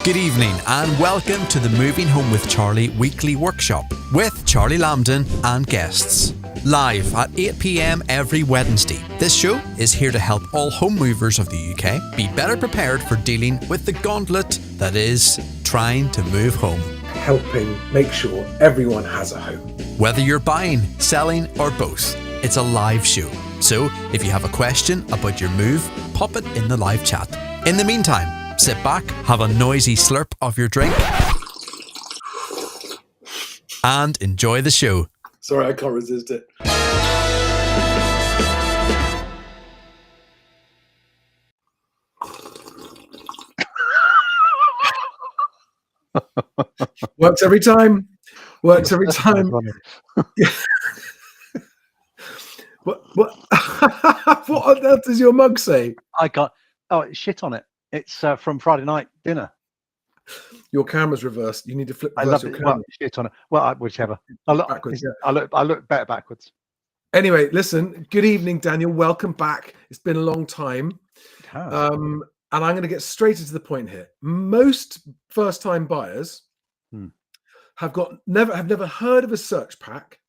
Good evening and welcome to the Moving Home with Charlie weekly workshop with Charlie Lambden and guests. Live at 8 p.m. every Wednesday. This show is here to help all home movers of the UK be better prepared for dealing with the gauntlet that is trying to move home. Helping make sure everyone has a home. Whether you're buying, selling or both, it's a live show. So if you have a question about your move, pop it in the live chat. In the meantime, sit back, have a noisy slurp of your drink, and enjoy the show. Sorry, I can't resist it. Works every time. Works every time. What on earth does your mug say? It's shit on it. It's from Friday night dinner. Your camera's reversed. You need to flip. I love your it. camera. Well, shit on it. Well, whichever. I look backwards. Yeah. I look better backwards. Anyway, listen. Good evening, Daniel. Welcome back. It's been a long time. And I'm going to get straight into the point here. Most first-time buyers have never heard of a search pack.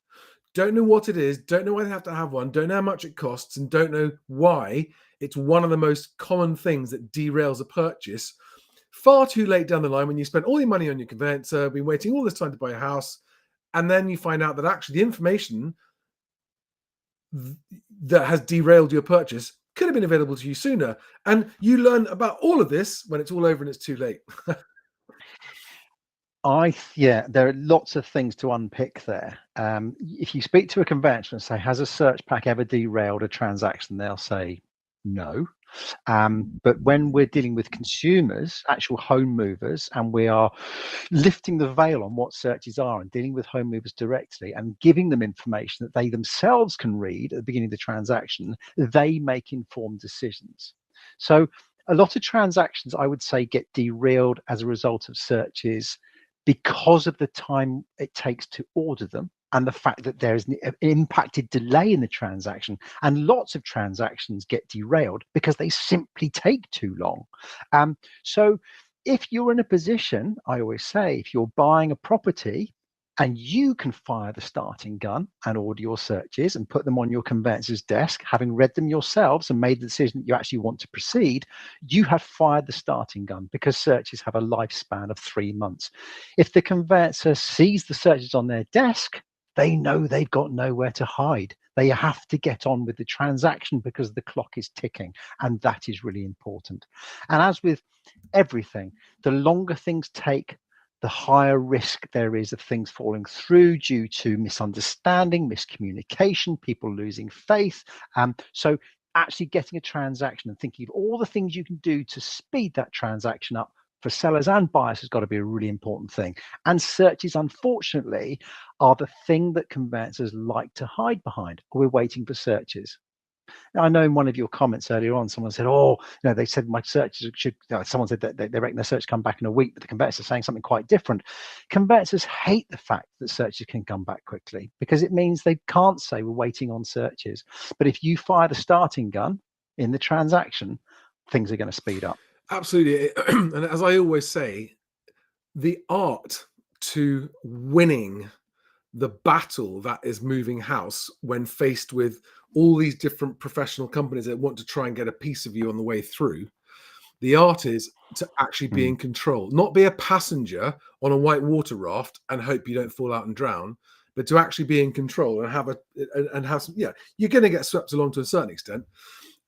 Don't know what it is. Don't know why they have to have one. Don't know how much it costs, and don't know why it's one of the most common things that derails a purchase. Far too late down the line when you spend all your money on your conveyancer, been waiting all this time to buy a house, and then you find out that actually the information that has derailed your purchase could have been available to you sooner. And you learn about all of this when it's all over and it's too late. There are lots of things to unpick there. If you speak to a conveyancer and say, has a search pack ever derailed a transaction? They'll say no. But when we're dealing with consumers, actual home movers, and we are lifting the veil on what searches are and dealing with home movers directly and giving them information that they themselves can read at the beginning of the transaction, they make informed decisions. So a lot of transactions, I would say, get derailed as a result of searches because of the time it takes to order them and the fact that there is an impacted delay in the transaction. And lots of transactions get derailed because they simply take too long. So if you're in a position, I always say, if you're buying a property and you can fire the starting gun and order your searches and put them on your conveyancer's desk, having read them yourselves and made the decision that you actually want to proceed, you have fired the starting gun because searches have a lifespan of 3 months. If the conveyancer sees the searches on their desk, they know they've got nowhere to hide. They have to get on with the transaction because the clock is ticking, and that is really important. And as with everything, the longer things take, the higher risk there is of things falling through due to misunderstanding, miscommunication, people losing faith. So actually getting a transaction and thinking of all the things you can do to speed that transaction up for sellers and buyers has got to be a really important thing. And searches, unfortunately, are the thing that conveyancers like to hide behind. We're waiting for searches. Now, I know in one of your comments earlier on, someone said, they said my searches should, someone said that they reckon the search come back in a week, but the conveyancer is saying something quite different. Conveyancers hate the fact that searches can come back quickly because it means they can't say we're waiting on searches. But if you fire the starting gun in the transaction, things are going to speed up. Absolutely. And as I always say, the art to winning the battle that is moving house when faced with all these different professional companies that want to try and get a piece of you on the way through, the art is to actually be in control, not be a passenger on a white water raft and hope you don't fall out and drown, but to actually be in control and have some, you're going to get swept along to a certain extent.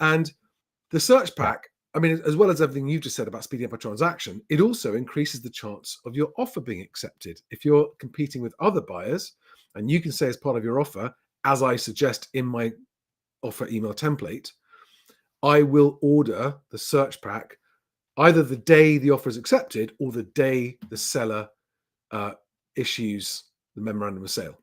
And the search pack, I mean, as well as everything you've just said about speeding up a transaction, it also increases the chance of your offer being accepted. If you're competing with other buyers, and you can say as part of your offer, as I suggest in my offer email template, I will order the search pack either the day the offer is accepted or the day the seller issues the memorandum of sale.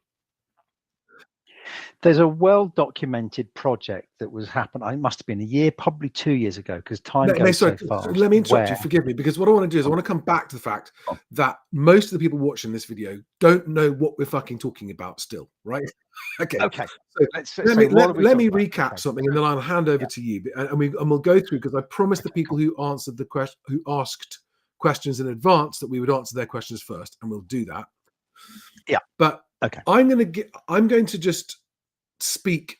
There's a well-documented project that was happening. It must have been a year, probably 2 years ago, because time goes so fast. Let me interrupt you. Forgive me, because what I want to do is I want to come back to the fact that most of the people watching this video don't know what we're fucking talking about still, right? Okay. So let me recap something, and then I'll hand over to you, and we'll go through, because I promised the people who answered the question, who asked questions in advance that we would answer their questions first, and we'll do that. Yeah. But Okay. I'm going to just speak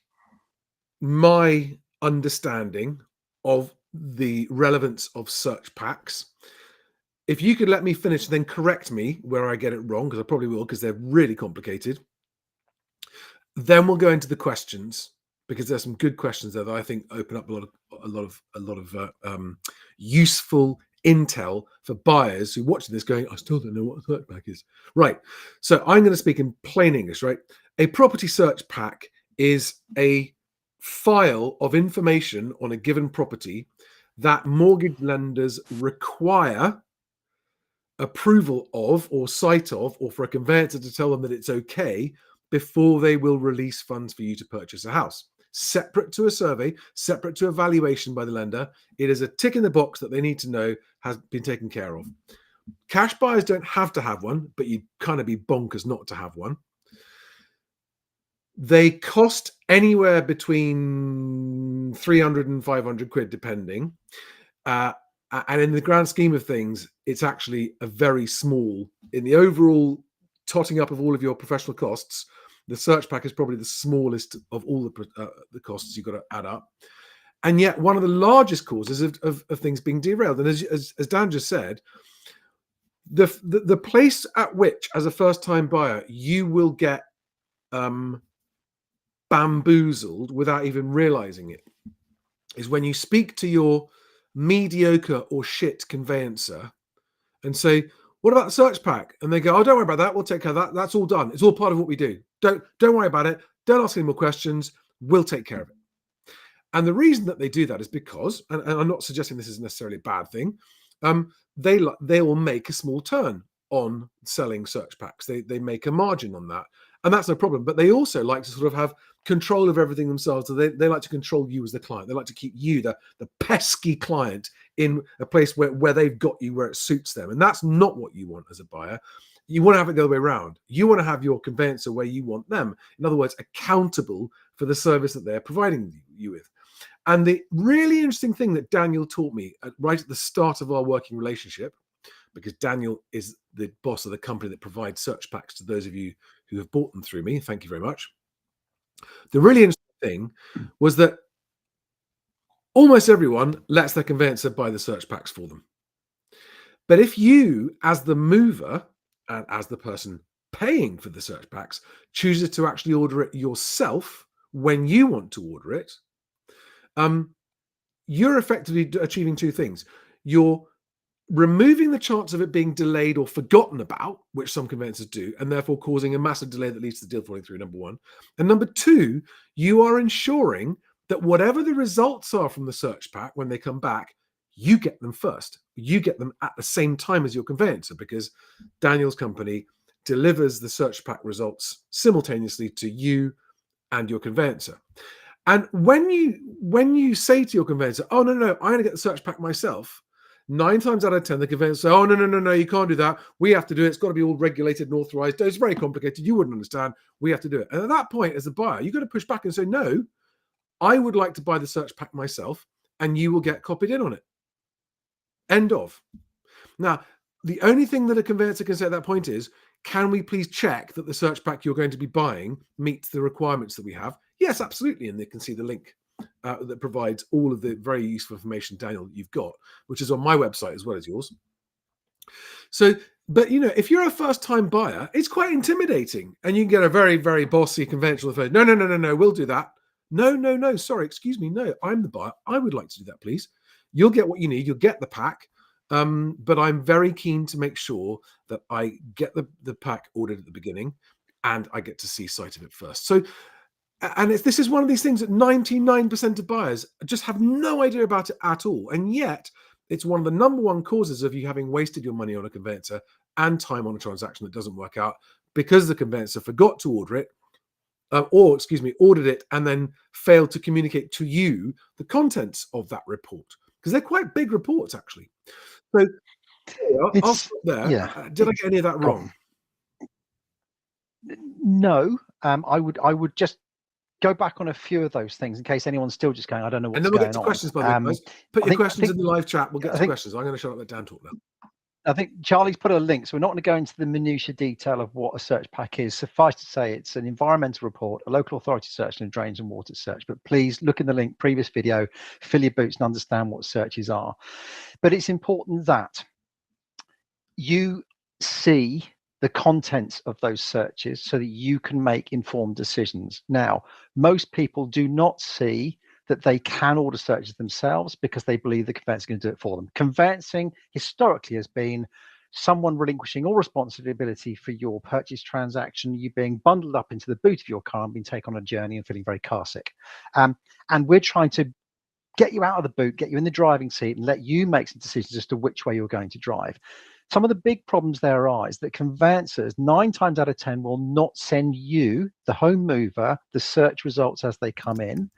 my understanding of the relevance of search packs. If you could let me finish, then correct me where I get it wrong, because I probably will, because they're really complicated. Then we'll go into the questions, because there's some good questions there that I think open up a lot of useful intel for buyers who watching this going, I still don't know what a search pack is. Right. So I'm going to speak in plain English, right? A property search pack is a file of information on a given property that mortgage lenders require approval of, or sight of, or for a conveyancer to tell them that it's okay before they will release funds for you to purchase a house. Separate to a survey, separate to a valuation by the lender. It is a tick in the box that they need to know has been taken care of. Cash buyers don't have to have one, but you'd kind of be bonkers not to have one. They cost anywhere between 300 and 500 quid, depending. And in the grand scheme of things, it's actually a very small, in the overall totting up of all of your professional costs, the search pack is probably the smallest of all the costs you've got to add up. And yet one of the largest causes of things being derailed. And as Dan just said, the place at which, as a first-time buyer, you will get bamboozled without even realizing it is when you speak to your mediocre or shit conveyancer and say, what about the search pack? And they go, oh, don't worry about that. We'll take care of that. That's all done. It's all part of what we do. Don't worry about it. Don't ask any more questions. We'll take care of it. And the reason that they do that is because, and I'm not suggesting this is necessarily a bad thing, they will make a small turn on selling search packs. They make a margin on that. And that's no problem. But they also like to sort of have control of everything themselves. So they like to control you as the client. They like to keep you, the pesky client, in a place where they've got you where it suits them. And that's not what you want as a buyer. You want to have it the other way around. You want to have your conveyancer where you want them. In other words, accountable for the service that they're providing you with. And the really interesting thing that Daniel taught me right at the start of our working relationship, because Daniel is the boss of the company that provides search packs to those of you who have bought them through me. Thank you very much. The really interesting thing was that almost everyone lets their conveyancer buy the search packs for them. But if you, as the mover and as the person paying for the search packs, chooses to actually order it yourself when you want to order it, you're effectively achieving two things. You're removing the chance of it being delayed or forgotten about, which some conveyancers do, and therefore causing a massive delay that leads to the deal falling through, number one. And number two, you are ensuring that whatever the results are from the search pack when they come back, you get them first. You get them at the same time as your conveyancer, because Daniel's company delivers the search pack results simultaneously to you and your conveyancer. And when you say to your conveyancer, oh, no, I'm going to get the search pack myself, 9 times out of 10, the conveyancer say, oh, no, you can't do that. We have to do it. It's got to be all regulated and authorized. It's very complicated. You wouldn't understand. We have to do it. And at that point, as a buyer, you've got to push back and say, no, I would like to buy the search pack myself, and you will get copied in on it. End of. Now, the only thing that a conveyancer can say at that point is, can we please check that the search pack you're going to be buying meets the requirements that we have? Yes, absolutely. And they can see the link that provides all of the very useful information, Daniel, you've got, which is on my website as well as yours. So, but if you're a first-time buyer, it's quite intimidating, and you can get a very, very bossy conventional phone. No, we'll do that. No, sorry, excuse me. No, I'm the buyer. I would like to do that, please. You'll get what you need. You'll get the pack. But I'm very keen to make sure that I get the pack ordered at the beginning, and I get to see sight of it first. So, and this is one of these things that 99% of buyers just have no idea about it at all. And yet it's one of the number one causes of you having wasted your money on a conveyancer and time on a transaction that doesn't work out, because the conveyancer forgot to order it, ordered it and then failed to communicate to you the contents of that report, because they're quite big reports, actually. So I'll stop there. Yeah, did I get any of that wrong? No, I would just go back on a few of those things in case anyone's still just going, I don't know what's going on. And then we'll get to questions, by the way, guys. Put your questions in the live chat. We'll get to questions. I'm going to shut up, let Dan talk now. I think Charlie's put a link, so we're not going to go into the minutiae detail of what a search pack is. Suffice to say, it's an environmental report, a local authority search, and a drains and water search. But please look in the link, previous video, fill your boots and understand what searches are. But it's important that you see the contents of those searches so that you can make informed decisions. Now, most people do not see that they can order searches themselves because they believe the conveyancer is going to do it for them. Conveyancing historically has been someone relinquishing all responsibility for your purchase transaction, you being bundled up into the boot of your car and being taken on a journey and feeling very car sick. And we're trying to get you out of the boot, get you in the driving seat, and let you make some decisions as to which way you're going to drive. Some of the big problems there are is that conveyancers 9 times out of 10 will not send you, the home mover, the search results as they come in.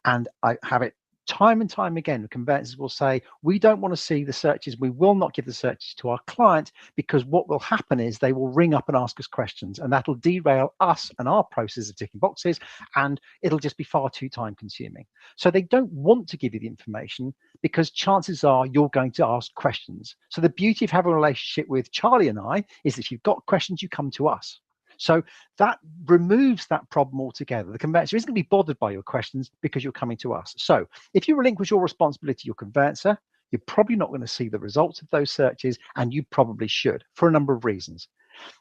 And I have it time and time again. Conveyancers will say, we don't want to see the searches. We will not give the searches to our client, because what will happen is they will ring up and ask us questions, and that'll derail us and our process of ticking boxes, and it'll just be far too time consuming. So they don't want to give you the information because chances are you're going to ask questions. So the beauty of having a relationship with Charlie and I is that if you've got questions, you come to us. So that removes that problem altogether. The conveyancer isn't going to be bothered by your questions because you're coming to us. So if you relinquish your responsibility to your conveyancer, you're probably not going to see the results of those searches, and you probably should, for a number of reasons.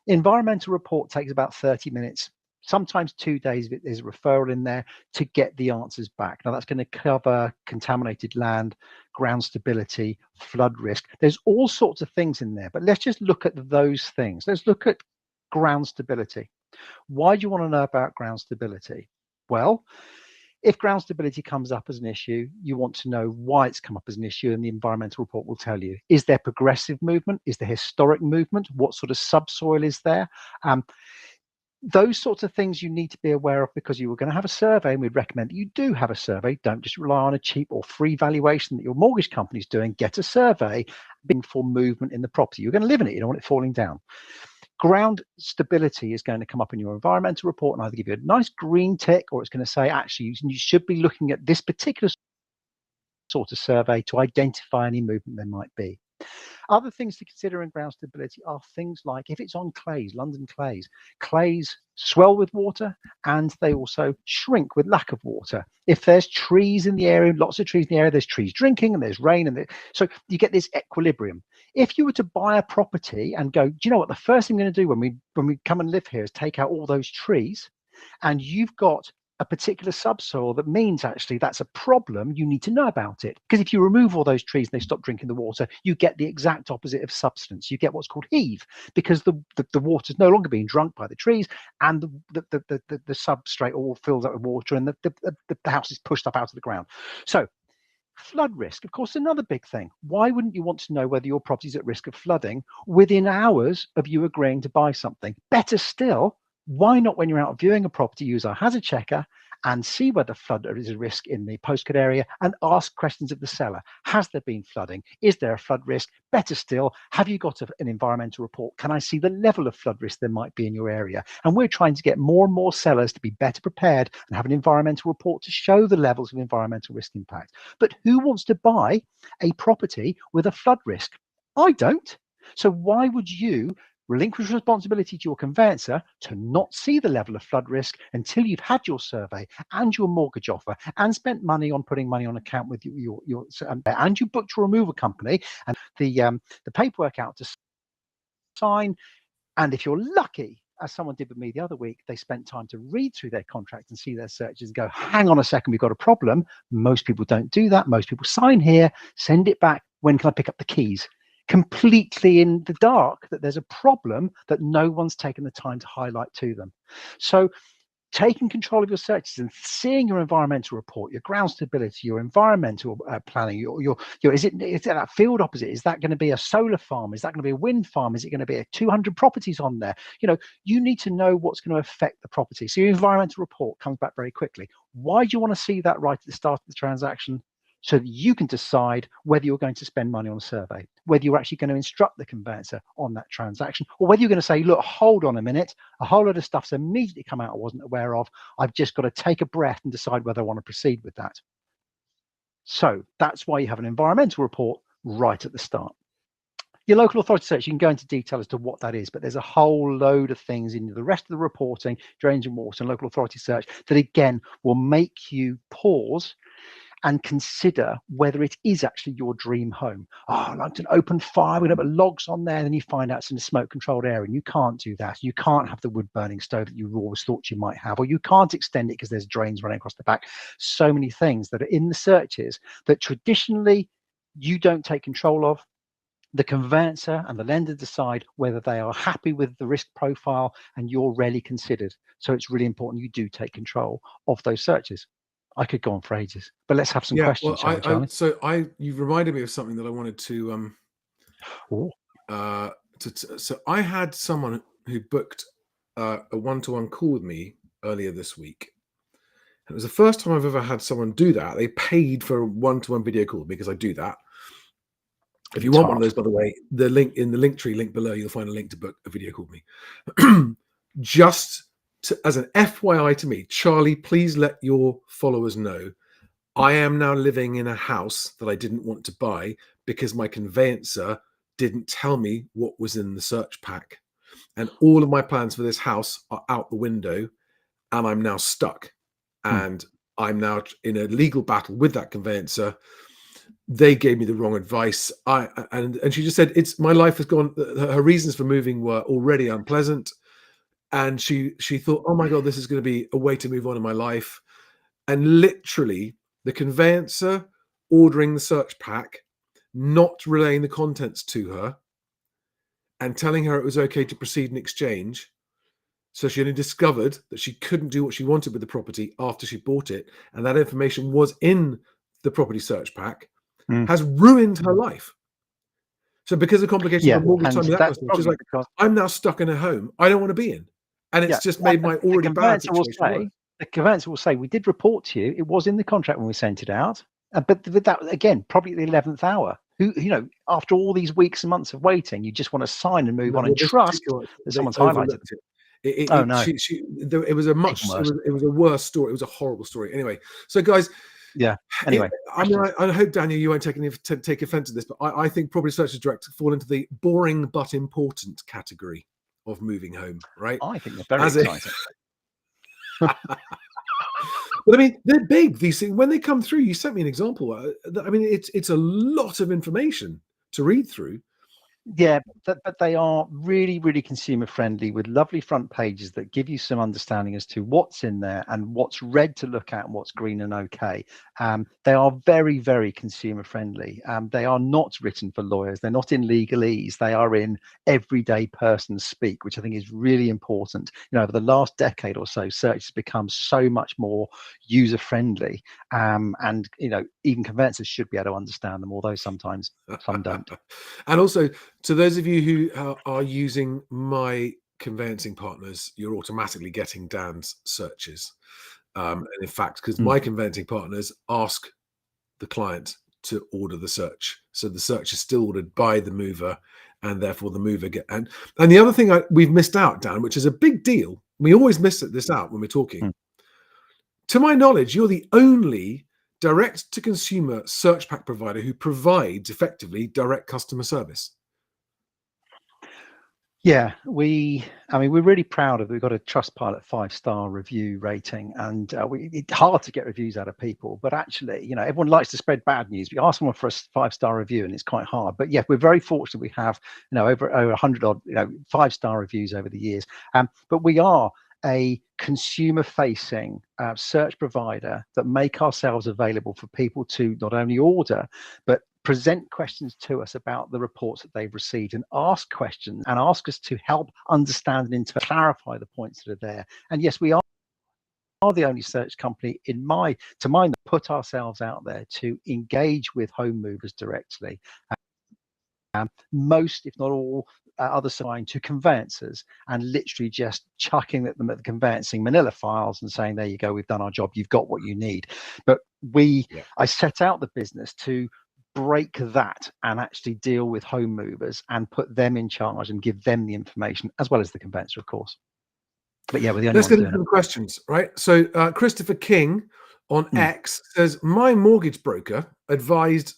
Environmental report takes about 30 minutes, sometimes 2 days if there's a referral in there, to get the answers back. Now that's going to cover contaminated land, ground stability, flood risk. There's all sorts of things in there, but let's just look at those things. Let's look at ground stability. Why do you want to know about ground stability? Well, if ground stability comes up as an issue, you want to know why it's come up as an issue, and the environmental report will tell you. Is there progressive movement? Is there historic movement? What sort of subsoil is there? Those sorts of things you need to be aware of, because you were going to have a survey, and we'd recommend that you do have a survey. Don't just rely on a cheap or free valuation that your mortgage company is doing. Get a survey for movement in the property. You're going to live in it. You don't want it falling down. Ground stability is going to come up in your environmental report and either give you a nice green tick, or it's going to say, actually, you should be looking at this particular sort of survey to identify any movement there might be. Other things to consider in ground stability are things like if it's on clays, London clays. Clays swell with water and they also shrink with lack of water. If there's trees in the area, lots of trees in the area, there's trees drinking and there's rain, and so you get this equilibrium. If you were to buy a property and go, do you know what, the first thing I'm going to do when we come and live here is take out all those trees, and you've got a particular subsoil that means actually that's a problem, you need to know about it. Because if you remove all those trees and they stop drinking the water, you get the exact opposite of subsidence. You get what's called heave, because the water is no longer being drunk by the trees, and the substrate all fills up with water, and the house is pushed up out of the ground. So flood risk, of course, another big thing. Why wouldn't you want to know whether your property is at risk of flooding within hours of you agreeing to buy something? Better still, why not, when you're out viewing a property, use our hazard checker and see whether flood is a risk in the postcode area, and ask questions of the seller. Has there been flooding? Is there a flood risk? Better still, have you got an environmental report? Can I see the level of flood risk there might be in your area? And we're trying to get more and more sellers to be better prepared and have an environmental report to show the levels of environmental risk impact. But who wants to buy a property with a flood risk? I don't. So why would you relinquish responsibility to your conveyancer to not see the level of flood risk until you've had your survey and your mortgage offer and spent money on putting money on account with and you booked your removal company and the paperwork out to sign? And if you're lucky, as someone did with me the other week, they spent time to read through their contract and see their searches and go, hang on a second, we've got a problem. Most people don't do that. Most people sign here, send it back. When can I pick up the keys? Completely in the dark that there's a problem that no one's taken the time to highlight to them. So taking control of your searches and seeing your environmental report, your ground stability, your environmental planning, is it that field opposite? Is that going to be a solar farm? Is that going to be a wind farm? Is it going to be 200 properties on there? You need to know what's going to affect the property. So your environmental report comes back very quickly. Why do you want to see that right at the start of the transaction? So that you can decide whether you're going to spend money on a survey, whether you're actually going to instruct the conveyancer on that transaction, or whether you're going to say, look, hold on a minute, a whole lot of stuff's immediately come out I wasn't aware of. I've just got to take a breath and decide whether I want to proceed with that. So that's why you have an environmental report right at the start. Your local authority search, you can go into detail as to what that is, but there's a whole load of things in the rest of the reporting, drainage and water and local authority search, that again will make you pause and consider whether it is actually your dream home. Oh, I'd like to open fire, we're going to put logs on there, and then you find out it's in a smoke controlled area, and you can't do that. You can't have the wood burning stove that you always thought you might have, or you can't extend it because there's drains running across the back. So many things that are in the searches that traditionally you don't take control of. The conveyancer and the lender decide whether they are happy with the risk profile, and you're rarely considered. So it's really important you do take control of those searches. I could go on for ages, but let's have some questions, shall we, Charlie? So you've reminded me of something that I wanted to Oh, so I had someone who booked a one-to-one call with me earlier this week. And it was the first time I've ever had someone do that. They paid for a one-to-one video call because I do that. If you want one of those, by the way, the link in the link tree link below, you'll find a link to book a video call with me. Just as an FYI to me, Charlie, please let your followers know I am now living in a house that I didn't want to buy because my conveyancer didn't tell me what was in the search pack. And all of my plans for this house are out the window, and I'm now stuck. And I'm now in a legal battle with that conveyancer. They gave me the wrong advice. And she just said, it's my life has gone. Her reasons for moving were already unpleasant. And she thought, oh my God, this is going to be a way to move on in my life. And literally the conveyancer ordering the search pack, not relaying the contents to her and telling her it was okay to proceed and exchange. So she only discovered that she couldn't do what she wanted with the property after she bought it. And that information was in the property search pack, has ruined her life. So because of complications of mortgage time, she's like, I'm now stuck in a home I don't want to be in. And it's just made my already bad situation worse. The conveyancer will say, we did report to you, it was in the contract when we sent it out. But with that, again, probably at the 11th hour. Who, after all these weeks and months of waiting, you just want to sign and move on and trust that someone's highlighted it. Oh no! It was a worse story. It was a horrible story. Anyway, so guys, yeah. Anyway, I hope, Daniel, you won't take offense to this, but I think property searches direct fall into the boring but important category of moving home, right? I think they're very exciting. But I mean, they're big, these things. When they come through, you sent me an example. I mean, it's a lot of information to read through. Yeah, but they are really, really consumer friendly with lovely front pages that give you some understanding as to what's in there and what's red to look at and what's green and okay. They are very, very consumer friendly. They are not written for lawyers. They're not in legalese. They are in everyday person speak, which I think is really important. Over the last decade or so, search has become so much more user friendly. And even conveyancers should be able to understand them, although sometimes some don't. And also, to those of you who are using my conveyancing partners, you're automatically getting Dan's searches. And in fact, because my conveyancing partners ask the client to order the search. So the search is still ordered by the mover, and therefore the mover and the other thing we've missed out, Dan, which is a big deal. We always miss this out when we're talking. To my knowledge, you're the only direct to consumer search pack provider who provides effectively direct customer service. Yeah, we're really proud of it. We've got a Trustpilot 5-star review rating, and it's hard to get reviews out of people. But actually, everyone likes to spread bad news. We ask someone for a 5-star review, and it's quite hard. But yeah, we're very fortunate. We have, over 100 odd, 5-star reviews over the years. But we are a consumer-facing search provider that make ourselves available for people to not only order, but present questions to us about the reports that they've received and ask questions and ask us to help understand and clarify the points that are there. And yes, we are the only search company to mind that put ourselves out there to engage with home movers directly. Most, if not all, other side to conveyancers and literally just chucking them at the conveyancing manila files and saying, there you go, we've done our job, you've got what you need. But I set out the business to break that and actually deal with home movers and put them in charge and give them the information, as well as the conveyancer, of course. But yeah, we're the only Let's get into some questions, right? So Christopher King on X says, my mortgage broker advised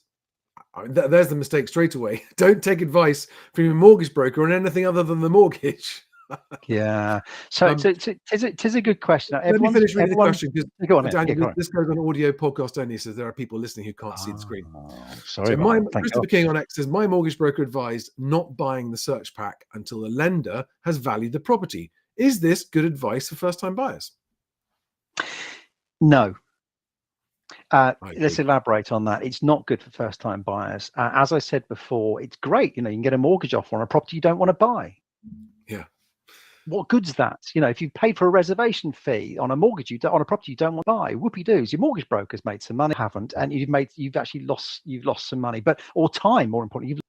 I mean, there's the mistake straight away. Don't take advice from your mortgage broker on anything other than the mortgage. Yeah. So it is a good question. Let me finish reading the question, because go on. Daniel, Go on. this goes on audio podcast only, so there are people listening who can't see the screen. Sorry. So Christopher King on X says, my mortgage broker advised not buying the search pack until the lender has valued the property. Is this good advice for first-time buyers? No. Let's elaborate on that. It's not good for first-time buyers. As I said before, it's great. You can get a mortgage offer on a property you don't want to buy. Yeah. What good's that? If you paid for a reservation fee on a mortgage on a property you don't want to buy, whoopie doos. Your mortgage broker's made some money, haven't, and you've actually lost some money, or time. More importantly, you've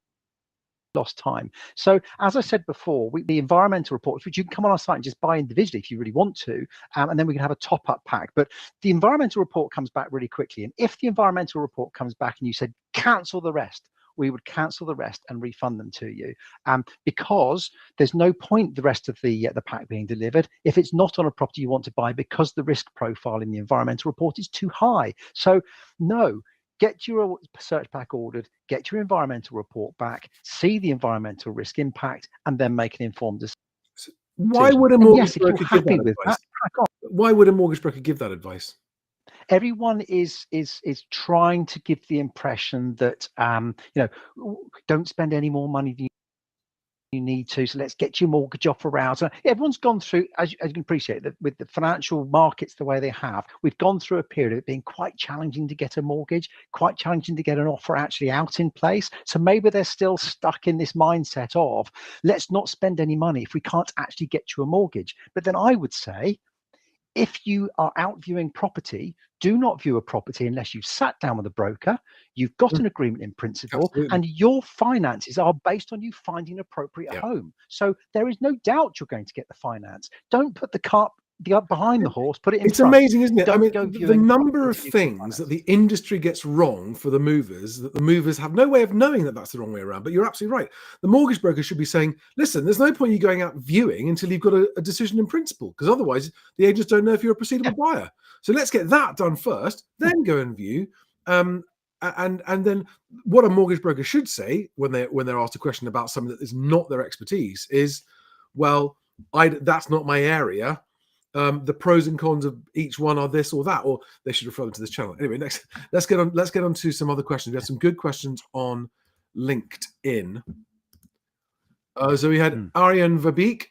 lost time. So as I said before, the environmental report, which you can come on our site and just buy individually if you really want to, and then we can have a top-up pack. But the environmental report comes back really quickly, and if the environmental report comes back and you said cancel the rest, we would cancel the rest and refund them to you, because there's no point the rest of the pack being delivered if it's not on a property you want to buy, because the risk profile in the environmental report is too high. So no, get your search pack ordered, get your environmental report back, see the environmental risk impact, and then make an informed decision. Why would a mortgage broker give that with advice? That, why would a mortgage broker give that advice? Everyone is trying to give the impression that don't spend any more money than you need to, so let's get your mortgage offer out. So everyone's gone through, as you can appreciate, that with the financial markets the way they have, we've gone through a period of it being quite challenging to get a mortgage, quite challenging to get an offer actually out in place. So maybe they're still stuck in this mindset of, let's not spend any money if we can't actually get you a mortgage. But then I would say, if you are out viewing property, do not view a property unless you've sat down with a broker, you've got an agreement in principle, Absolutely. and your finances are based on you finding an appropriate home. So there is no doubt you're going to get the finance. Don't put the cart behind the horse, put it in It's front. amazing, isn't it? Don't I mean, go the viewing number of things that the industry gets wrong for the movers, that the movers have no way of knowing that that's the wrong way around. But you're absolutely right. The mortgage broker should be saying, listen, there's no point you going out viewing until you've got a decision in principle, because otherwise the agents don't know if you're a proceedable buyer. So let's get that done first, then go and view. And then what a mortgage broker should say when they're asked a question about something that is not their expertise is, well, that's not my area. The pros and cons of each one are this or that, or they should refer them to this channel. Anyway, next, let's get on to some other questions. We had some good questions on LinkedIn. So we had Aryan Vabik,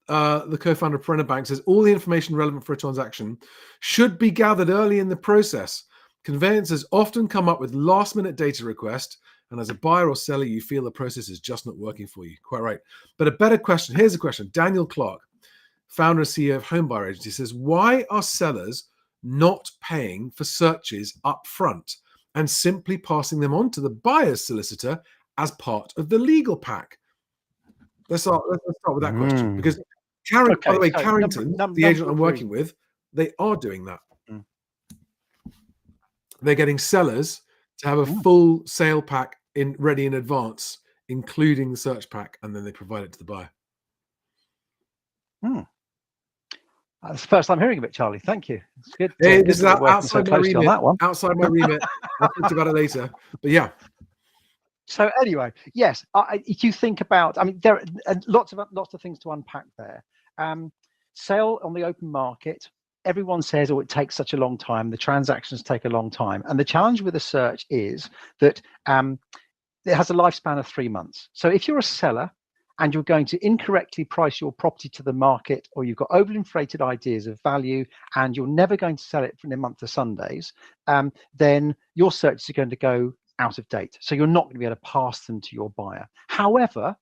the co-founder of Perenna Bank, says all the information relevant for a transaction should be gathered early in the process. Conveyancers often come up with last-minute data request, and as a buyer or seller, you feel the process is just not working for you. Quite right. But a better question. Here's a question. Daniel Clark, founder and CEO of Home Buyer Agency, says, why are sellers not paying for searches up front and simply passing them on to the buyer's solicitor as part of the legal pack? Let's start with that question, because by the way, Carrington, the agent I'm working with, they are doing that. They're getting sellers to have a full sale pack ready in advance, including the search pack, and then they provide it to the buyer. That's the first time hearing of it, Charlie. Thank you. It's good. This is outside my remit. That one. Outside my remit. I'll talk about it later. But yeah. So anyway, yes. If you think about, I mean, there are lots of things to unpack there. Sale on the open market. Everyone says, "Oh, it takes such a long time. The transactions take a long time." And the challenge with a search is that it has a lifespan of 3 months. So if you're a seller and you're going to incorrectly price your property to the market, or you've got overinflated ideas of value, and you're never going to sell it for a month of Sundays, then your searches are going to go out of date. So you're not going to be able to pass them to your buyer. However,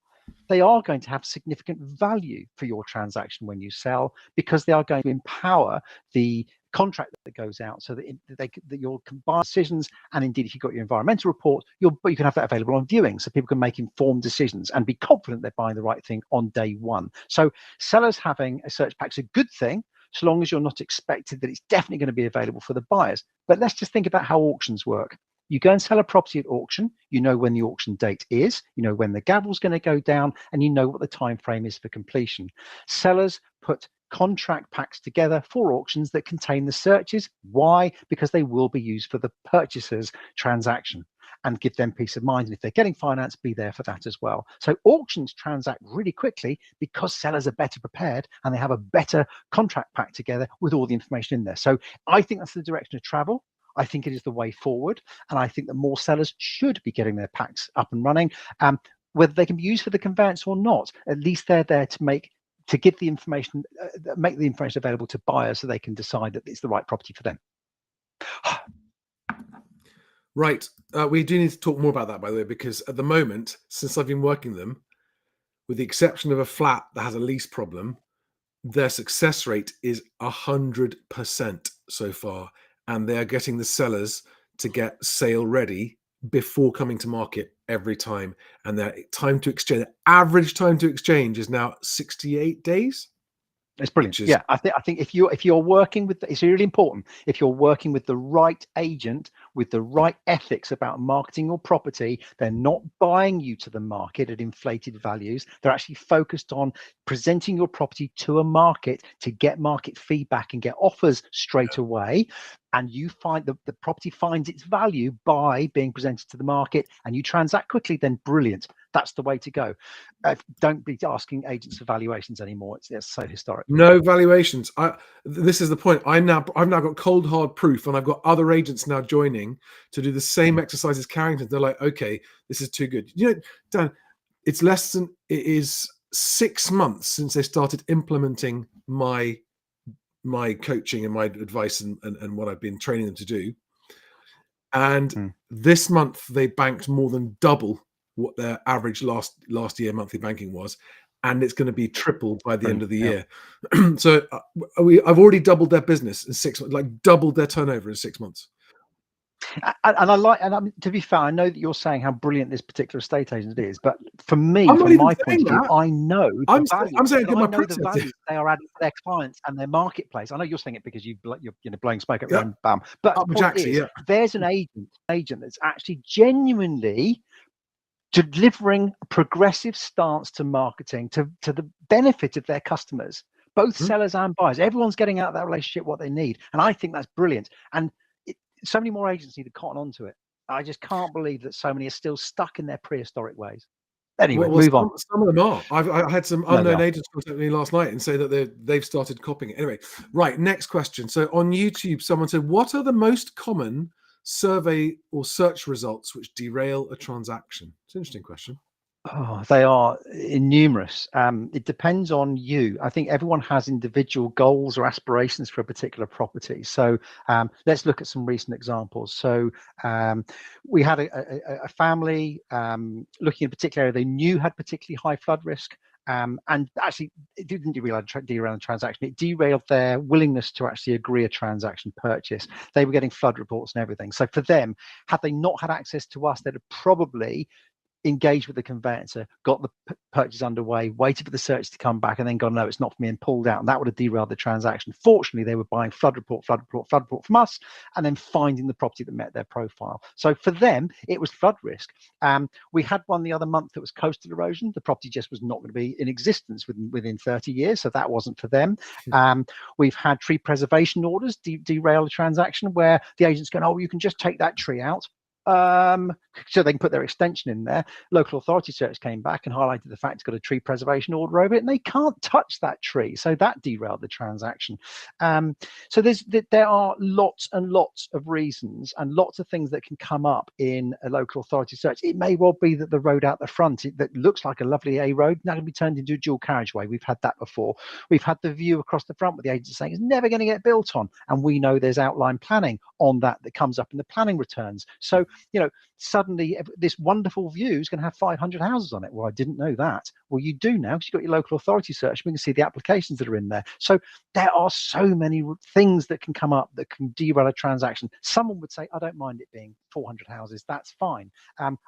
they are going to have significant value for your transaction when you sell, because they are going to empower the contract that goes out, so that you'll combine decisions. And indeed, if you've got your environmental report, you can have that available on viewing, so people can make informed decisions and be confident they're buying the right thing on day one. So sellers having a search pack is a good thing, so long as you're not expected that it's definitely going to be available for the buyers. But let's just think about how auctions work. You go and sell a property at auction, you know when the auction date is, you know when the gavel's going to go down, and you know what the time frame is for completion. Sellers put contract packs together for auctions that contain the searches. Why? Because they will be used for the purchaser's transaction. and give them peace of mind. And if they're getting finance, be there for that as well. So auctions transact really quickly because sellers are better prepared and they have a better contract pack together with all the information in there. So I think that's the direction of travel. I think it is the way forward. And I think that more sellers should be getting their packs up and running. Whether they can be used for the conveyance or not, at least they're there to give the information, make the information available to buyers so they can decide that it's the right property for them. Right. We do need to talk more about that, by the way, because at the moment, since I've been working them, with the exception of a flat that has a lease problem, their success rate is 100% so far. And they are getting the sellers to get sale ready before coming to market every time. And their time to exchange, the average time to exchange is now 68 days. It's brilliant. Yeah, I think if you're working with, it's really important. If you're working with the right agent with the right ethics about marketing your property, they're not buying you to the market at inflated values. They're actually focused on presenting your property to a market to get market feedback and get offers straight away. And you find the property finds its value by being presented to the market, and you transact quickly. Then brilliant. That's the way to go. Don't be asking agents for valuations anymore. It's so historic. No valuations. This is the point. I've now got cold hard proof, and I've got other agents now joining to do the same exercise as Carrington. They're like, okay, this is too good. You know, Dan, it is 6 months since they started implementing my coaching and my advice and what I've been training them to do. And this month they banked more than double what their average last year monthly banking was, and it's going to be triple by the end of the year. So I've already doubled their business in 6 months, like doubled their turnover in 6 months. And to be fair, I know that you're saying how brilliant this particular estate agent is, but for me, from my point of view, I know I'm saying the value they are adding to their clients and their marketplace. I know you're saying it because you're blowing smoke up your own bum, but the point is, there's an agent that's actually genuinely delivering a progressive stance to marketing to the benefit of their customers, both sellers and buyers. Everyone's getting out of that relationship what they need, and I think that's brilliant. And so many more agents need to cotton onto it. I just can't believe that so many are still stuck in their prehistoric ways. Anyway, move on. Some of them are. I had some unknown agents contact me last night and say that they've started copying it. Anyway, right, next question. So on YouTube, someone said, what are the most common survey or search results which derail a transaction? It's an interesting question. Oh, they are numerous. It depends on you. I think everyone has individual goals or aspirations for a particular property. So let's look at some recent examples. So we had a family looking at a particular area they knew had particularly high flood risk. And actually, it didn't derail the transaction. It derailed their willingness to actually agree a transaction purchase. They were getting flood reports and everything. So for them, had they not had access to us, they'd have probably engaged with the conveyancer, got the purchase underway, waited for the search to come back, and then gone, no, it's not for me, and pulled out. And that would have derailed the transaction. Fortunately, they were buying flood report from us, and then finding the property that met their profile. So for them, it was flood risk. We had one the other month that was coastal erosion. The property just was not going to be in existence within 30 years, so that wasn't for them. We've had tree preservation orders derail a transaction where the agent's going, oh, you can just take that tree out. So they can put their extension in there. Local authority search came back and highlighted the fact it's got a tree preservation order over it, and they can't touch that tree. So that derailed the transaction. So there are lots and lots of reasons and lots of things that can come up in a local authority search. It may well be that the road out the front that looks like a lovely A road now going to be turned into a dual carriageway. We've had that before. We've had the view across the front with the agent saying it's never going to get built on, and we know there's outline planning on that comes up in the planning returns. So suddenly this wonderful view is going to have 500 houses on it. Well, I didn't know that. Well, you do now because you've got your local authority search. We can see the applications that are in there. So there are so many things that can come up that can derail a transaction. Someone would say, I don't mind it being 400 houses. That's fine.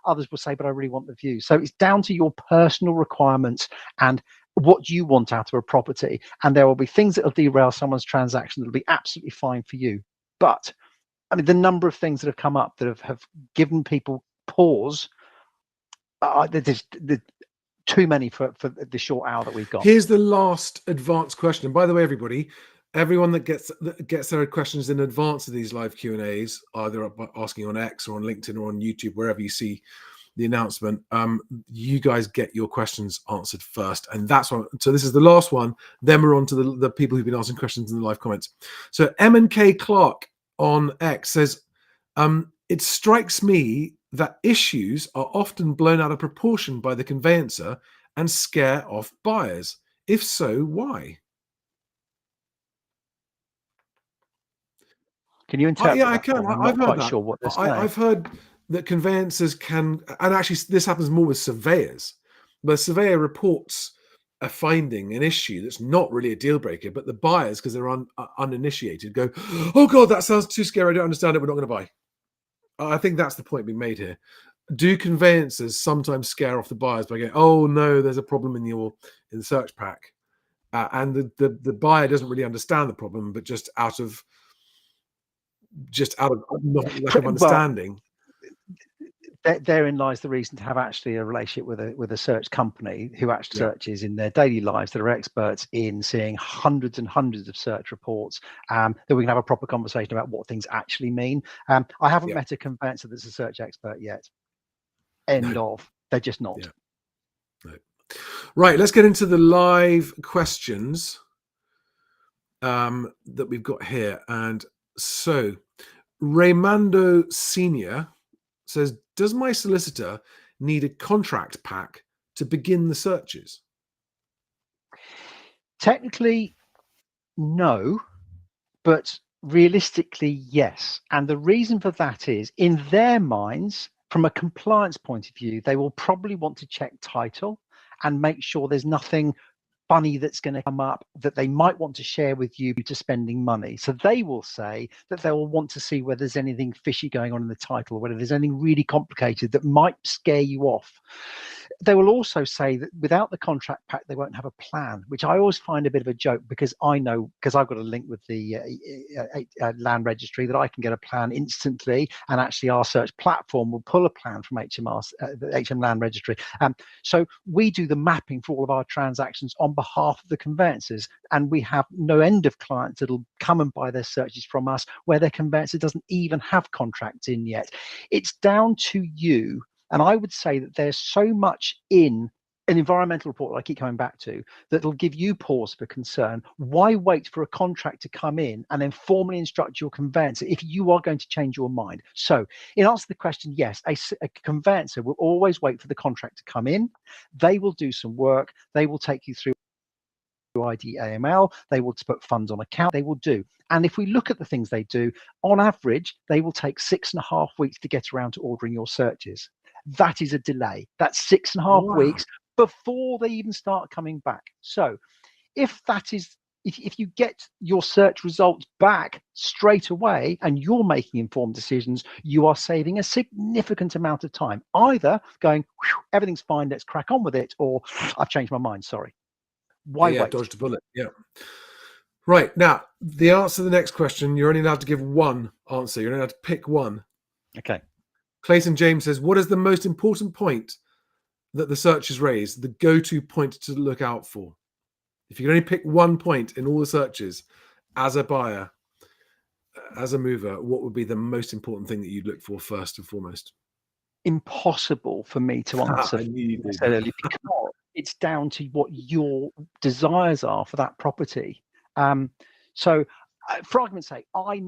Others will say, but I really want the view. So it's down to your personal requirements and what you want out of a property. And there will be things that will derail someone's transaction that will be absolutely fine for you. But I mean, the number of things that have come up that have given people pause, there's too many for the short hour that we've got. Here's the last advanced question. And by the way, everybody, everyone that gets their questions in advance of these live Q&As, either asking on X or on LinkedIn or on YouTube, wherever you see the announcement, you guys get your questions answered first. And that's one. So this is the last one. Then we're on to the people who've been asking questions in the live comments. So M&K Clark on X says, it strikes me that issues are often blown out of proportion by the conveyancer and scare off buyers. If so, why? Can you interpret Yeah, I that can. for me? I'm I've not heard quite that. sure what they're saying. I've heard that conveyancers can, and actually this happens more with surveyors, but a surveyor reports a finding, an issue that's not really a deal breaker, but the buyers, because they're uninitiated, go, oh God, that sounds too scary. I don't understand it. We're not going to buy. I think that's the point being made here. Do conveyancers sometimes scare off the buyers by going, oh no, there's a problem in the search pack. And the buyer doesn't really understand the problem, but just out of lack of understanding. Therein lies the reason to have actually a relationship with a search company who actually searches in their daily lives, that are experts in seeing hundreds and hundreds of search reports, that we can have a proper conversation about what things actually mean. I haven't met a conveyancer that's a search expert yet. End of. They're just not. No. Right, let's get into the live questions that we've got here. And so Raymando Senior says, does my solicitor need a contract pack to begin the searches? Technically, no, but realistically, yes. And the reason for that is, in their minds, from a compliance point of view, they will probably want to check title and make sure there's nothing funny that's going to come up that they might want to share with you to spending money. So they will say that they will want to see whether there's anything fishy going on in the title, whether there's anything really complicated that might scare you off. They will also say that without the contract pack, they won't have a plan, which I always find a bit of a joke, because I know, because I've got a link with the land registry, that I can get a plan instantly, and actually our search platform will pull a plan from the HM Land Registry. So we do the mapping for all of our transactions on behalf of the conveyancers, and we have no end of clients that'll come and buy their searches from us where their conveyancer doesn't even have contracts in yet. It's down to you. And I would say that there's so much in an environmental report that I keep coming back to that'll give you pause for concern. Why wait for a contract to come in and then formally instruct your conveyancer if you are going to change your mind? So in answer to the question, yes, a conveyancer will always wait for the contract to come in. They will do some work. They will take you through ID AML, they will put funds on account, they will do. And if we look at the things they do, on average, they will take 6.5 weeks to get around to ordering your searches. That is a delay. That's 6.5 weeks before they even start coming back. So if that is, if you get your search results back straight away and you're making informed decisions, you are saving a significant amount of time. Either going, everything's fine, let's crack on with it, or I've changed my mind, sorry. Why wait? Dodged a bullet. Yeah. Right. Now, the answer to the next question, you're only allowed to give one answer. You're only allowed to pick one. Okay. Clayton James says, what is the most important point that the search has raised, the go-to point to look out for? If you can only pick one point in all the searches as a buyer, as a mover, what would be the most important thing that you'd look for first and foremost? Impossible for me to answer necessarily, because it's down to what your desires are for that property. So for argument's sake, I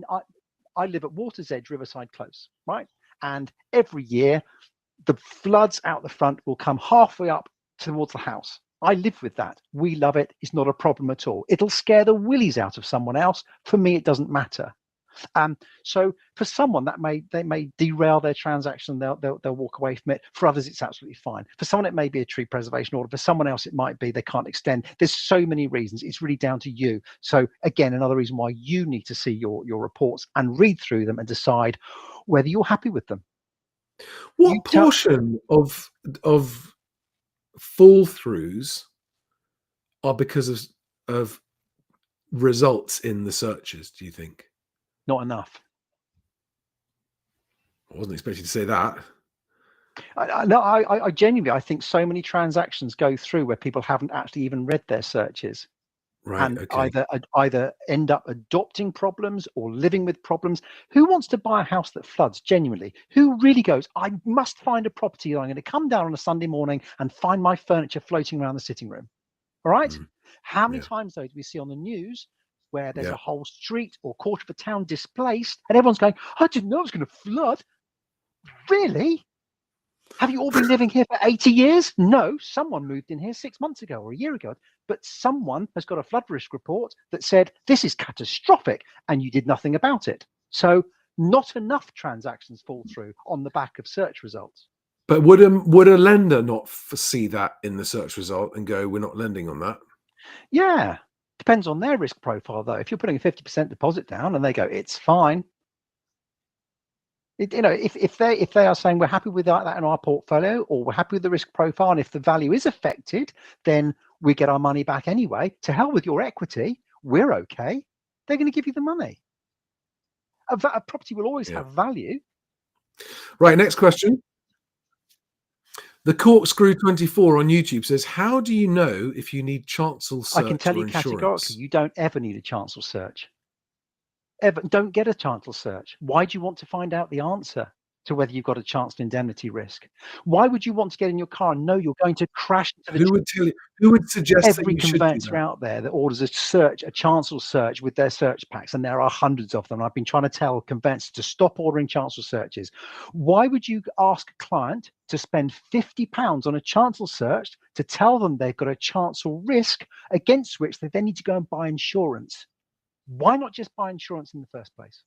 live at Water's Edge, Riverside Close, right? And every year the floods out the front will come halfway up towards the house. I live with that. We love it. It's not a problem at all. It'll scare the willies out of someone else. For me, it doesn't matter. So for someone they may derail their transaction, they'll walk away from it. For others, it's absolutely fine. For someone, it may be a tree preservation order. For someone else, it might be they can't extend. There's so many reasons. It's really down to you. So again, another reason why you need to see your reports and read through them and decide whether you're happy with them. What portion of fall throughs are because of results in the searches, do you think? Not enough. I wasn't expecting to say that. I genuinely, I think so many transactions go through where people haven't actually even read their searches. Right. and Okay. either end up adopting problems or living with problems. Who wants to buy a house that floods genuinely? Who really goes, I must find a property that I'm going to come down on a Sunday morning and find my furniture floating around the sitting room? All right. Mm, How many yeah. times though do we see on the news where there's Yeah. a whole street or quarter of a town displaced and everyone's going, I didn't know it was going to flood. Really? Have you all been living here for 80 years? No, someone moved in here 6 months ago or a year ago, but someone has got a flood risk report that said this is catastrophic and you did nothing about it. So not enough transactions fall through on the back of search results. But would a lender not see that in the search result and go, we're not lending on that? Yeah, depends on their risk profile though. If you're putting a 50% deposit down and they go, it's fine. If they are saying we're happy with that in our portfolio, or we're happy with the risk profile, and if the value is affected, then we get our money back anyway. To hell with your equity, we're okay. They're going to give you the money. A property will always have value. Right. Next question. The Corkscrew 24 on YouTube says, how do you know if you need chancel search I can tell or you categorically, insurance? you don't ever need a chancel search. Ever don't get a chancel search. Why do you want to find out the answer to whether you've got a chancel indemnity risk? Why would you want to get in your car and know you're going to crash into the Who would tell you? Who would suggest that every you should do conveyancer that? out there that orders a chancel search with their search packs, and there are hundreds of them. I've been trying to tell conveyancers to stop ordering chancel searches. Why would you ask a client to spend £50 on a chancel search to tell them they've got a chancel risk against which they then need to go and buy insurance? Why not just buy insurance in the first place?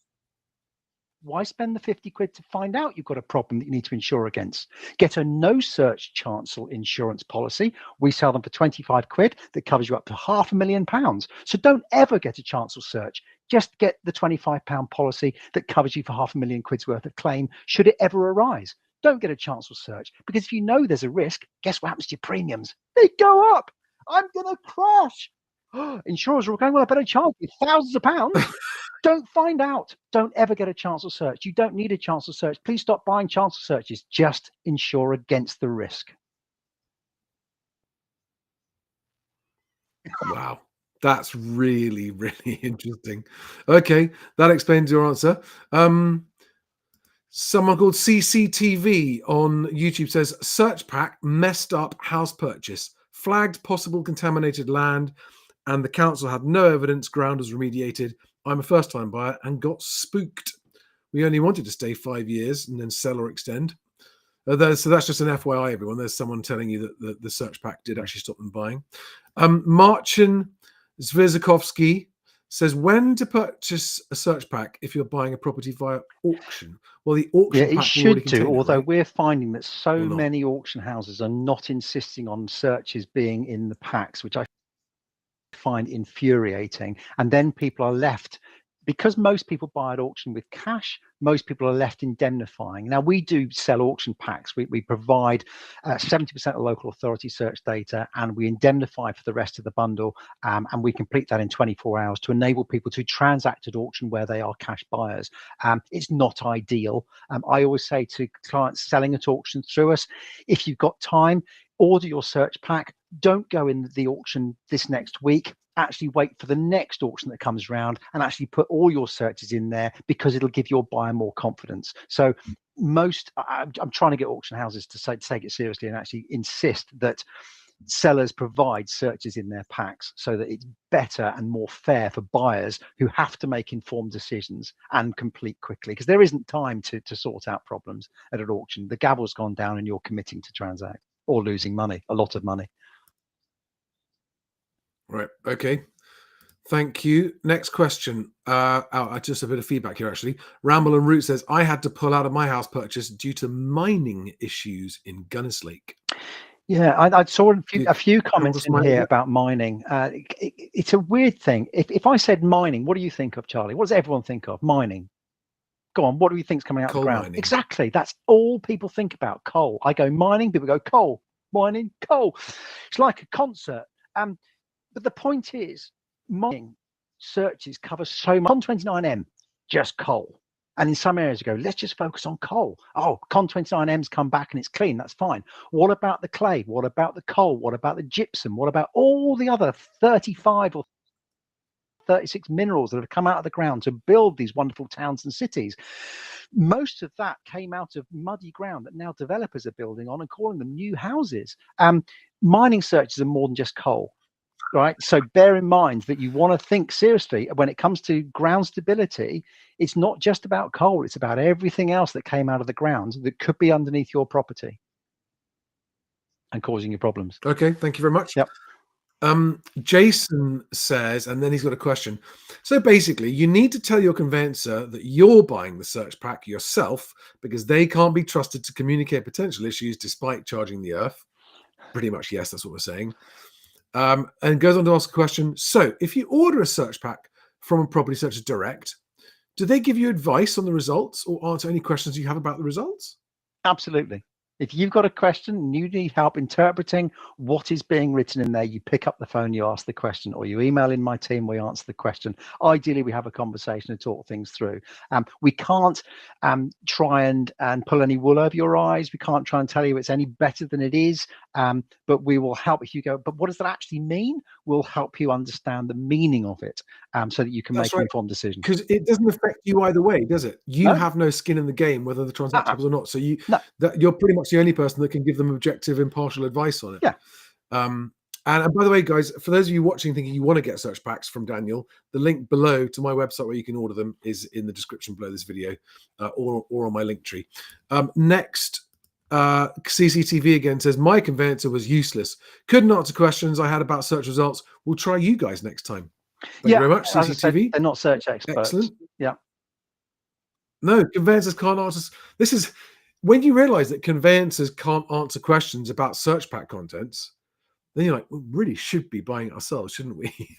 Why spend the 50 quid to find out you've got a problem that you need to insure against? Get a no search chancel insurance policy. We sell them for 25 quid that covers you up to £500,000. So don't ever get a chancel search. Just get the £25 policy that covers you for £500,000 worth of claim should it ever arise. Don't get a chancel search, because if you know there's a risk, guess what happens to your premiums? They go up. I'm going to crash. Insurers are all going, well, I better charge you thousands of pounds. Don't find out. Don't ever get a chancel search. You don't need a chancel search. Please stop buying chancel searches. Just insure against the risk. Wow. That's really, really interesting. Okay, that explains your answer. Someone called CCTV on YouTube says, search pack messed up house purchase, flagged possible contaminated land, and the council had no evidence, ground was remediated. I'm a first-time buyer and got spooked. We only wanted to stay 5 years and then sell or extend. So that's just an FYI, everyone. There's someone telling you that the search pack did actually stop them buying. Marcin Zvizakovsky says, when to purchase a search pack if you're buying a property via auction? Well, the auction Yeah, it pack will already should do, contain it, although right? we're finding that so Or not? many auction houses are not insisting on searches being in the packs, which I find infuriating. And then people are left, because most people buy at auction with cash, most people are left indemnifying. Now, we do sell auction packs. We provide 70% of local authority search data, and we indemnify for the rest of the bundle. And we complete that in 24 hours to enable people to transact at auction where they are cash buyers. It's not ideal. I always say to clients selling at auction through us, if you've got time, order your search pack. Don't go in the auction this next week. Actually wait for the next auction that comes around and actually put all your searches in there, because it'll give your buyer more confidence. So I'm trying to get auction houses to take it seriously and actually insist that sellers provide searches in their packs, so that it's better and more fair for buyers who have to make informed decisions and complete quickly, because there isn't time to sort out problems at an auction. The gavel's gone down and you're committing to transact or losing money, a lot of money. Right. Okay. Thank you. Next question. Just a bit of feedback here, actually. Ramble and Root says, I had to pull out of my house purchase due to mining issues in Gunnislake. Yeah, I saw a few comments in here Yeah. about mining. It's a weird thing. If I said mining, what do you think of, Charlie? What does everyone think of? Mining. Go on, what do you think's coming out of the Coal ground? mining. Exactly. That's all people think about. Coal. I go mining, people go coal. Mining, coal. It's like a concert. But the point is, mining searches cover so much. Con 29M, just coal. And in some areas, you go, let's just focus on coal. Oh, Con 29M's come back and it's clean. That's fine. What about the clay? What about the coal? What about the gypsum? What about all the other 35 or 36 minerals that have come out of the ground to build these wonderful towns and cities. Most of that came out of muddy ground that now developers are building on and calling them new houses. Mining searches are more than just coal. Right. So bear in mind that you want to think seriously when it comes to ground stability. It's not just about coal. It's about everything else that came out of the ground that could be underneath your property and causing you problems. Okay. Thank you very much. Yep. Jason says, and then he's got a question. So basically, you need to tell your conveyancer that you're buying the search pack yourself because they can't be trusted to communicate potential issues despite charging the earth. Pretty much, yes, that's what we're saying. And goes on to ask a question. So if you order a search pack from a property searcher direct, do they give you advice on the results or answer any questions you have about the results? Absolutely. If you've got a question and you need help interpreting what is being written in there, you pick up the phone, you ask the question, or you email in my team, we answer the question. Ideally, we have a conversation and talk things through. We can't try and pull any wool over your eyes. We can't try and tell you it's any better than it is, but we will help if you go, but what does that actually mean? We'll help you understand the meaning of it so that you can make an informed decision. Because it doesn't affect you either way, does it? You No. have no skin in the game, whether the transaction happens or not. So No. you're pretty much the only person that can give them objective, impartial advice on it. Yeah. And by the way, guys, for those of you watching thinking you want to get search packs from Daniel, the link below to my website where you can order them is in the description below this video or on my link tree. Next, CCTV again says, my conveyancer was useless. Couldn't answer questions I had about search results. We'll try you guys next time. Thank you very much, CCTV. Said, they're not search experts. Excellent. Yeah. No, conveyancers can't answer. This is when you realize that conveyancers can't answer questions about search pack contents, then you're like, we really should be buying it ourselves, shouldn't we?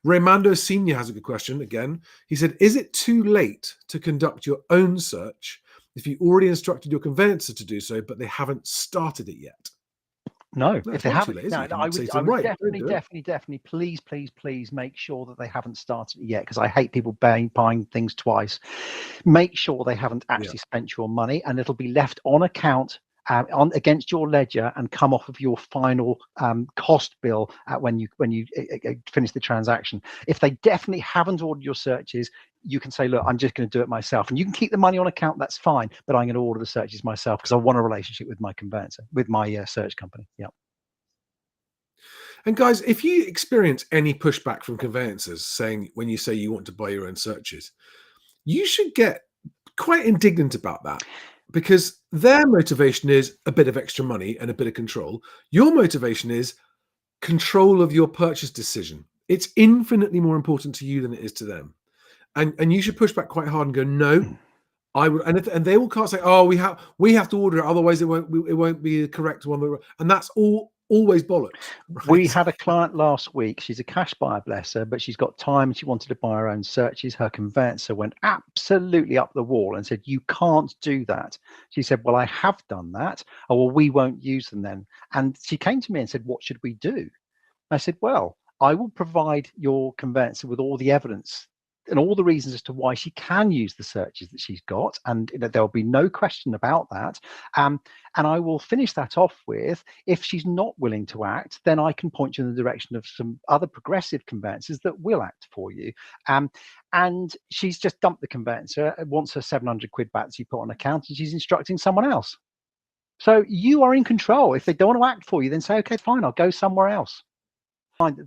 Raymando Senior has a good question again. He said, is it too late to conduct your own search if you already instructed your conveyancer to do so, but they haven't started it yet? No, No, if it's they not too haven't, late, is it? no, You I can say would, to I them, would right, definitely, don't do it. definitely, please make sure that they haven't started it yet, because I hate people buying things twice. Make sure they haven't actually spent your money, and it'll be left on account against your ledger and come off of your final cost bill when you finish the transaction. If they definitely haven't ordered your searches, you can say, look, I'm just going to do it myself, and you can keep the money on account. That's fine, but I'm going to order the searches myself because I want a relationship with my conveyancer, with my search company. Yeah. And guys, if you experience any pushback from conveyancers saying when you say you want to buy your own searches, you should get quite indignant about that, because their motivation is a bit of extra money and a bit of control. Your motivation is control of your purchase decision. It's infinitely more important to you than it is to them. And you should push back quite hard and go, no, I would, and they will can't say, oh, we have to order it, otherwise it won't be the correct one. And that's always bollocks. Right? We had a client last week. She's a cash buyer, bless her, but she's got time and she wanted to buy her own searches. Her conveyancer went absolutely up the wall and said, you can't do that. She said, well, I have done that. Oh, well, we won't use them then. And she came to me and said, what should we do? I said, well, I will provide your conveyancer with all the evidence and all the reasons as to why she can use the searches that she's got, and there'll be no question about that. And I will finish that off with, if she's not willing to act, then I can point you in the direction of some other progressive conveyancers that will act for you. And she's just dumped the conveyancer, wants her 700 quid back that she put on account, and she's instructing someone else. So you are in control. If they don't want to act for you, then say, okay, fine, I'll go somewhere else.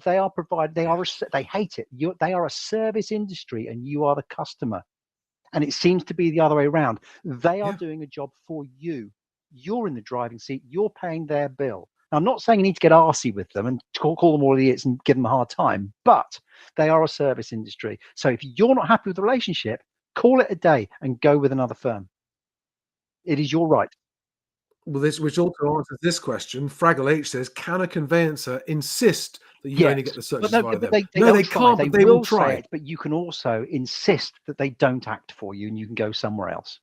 They are provided. They hate it. They are a service industry, and you are the customer. And it seems to be the other way around. They are doing a job for you. You're in the driving seat. You're paying their bill. Now, I'm not saying you need to get arsey with them and call them all idiots and give them a hard time, but they are a service industry. So if you're not happy with the relationship, call it a day and go with another firm. It is your right. Well, which also answers this question. Fraggle H says, can a conveyancer insist that you only get the searches via them? No, they can't, but they will try. It, but you can also insist that they don't act for you and you can go somewhere else.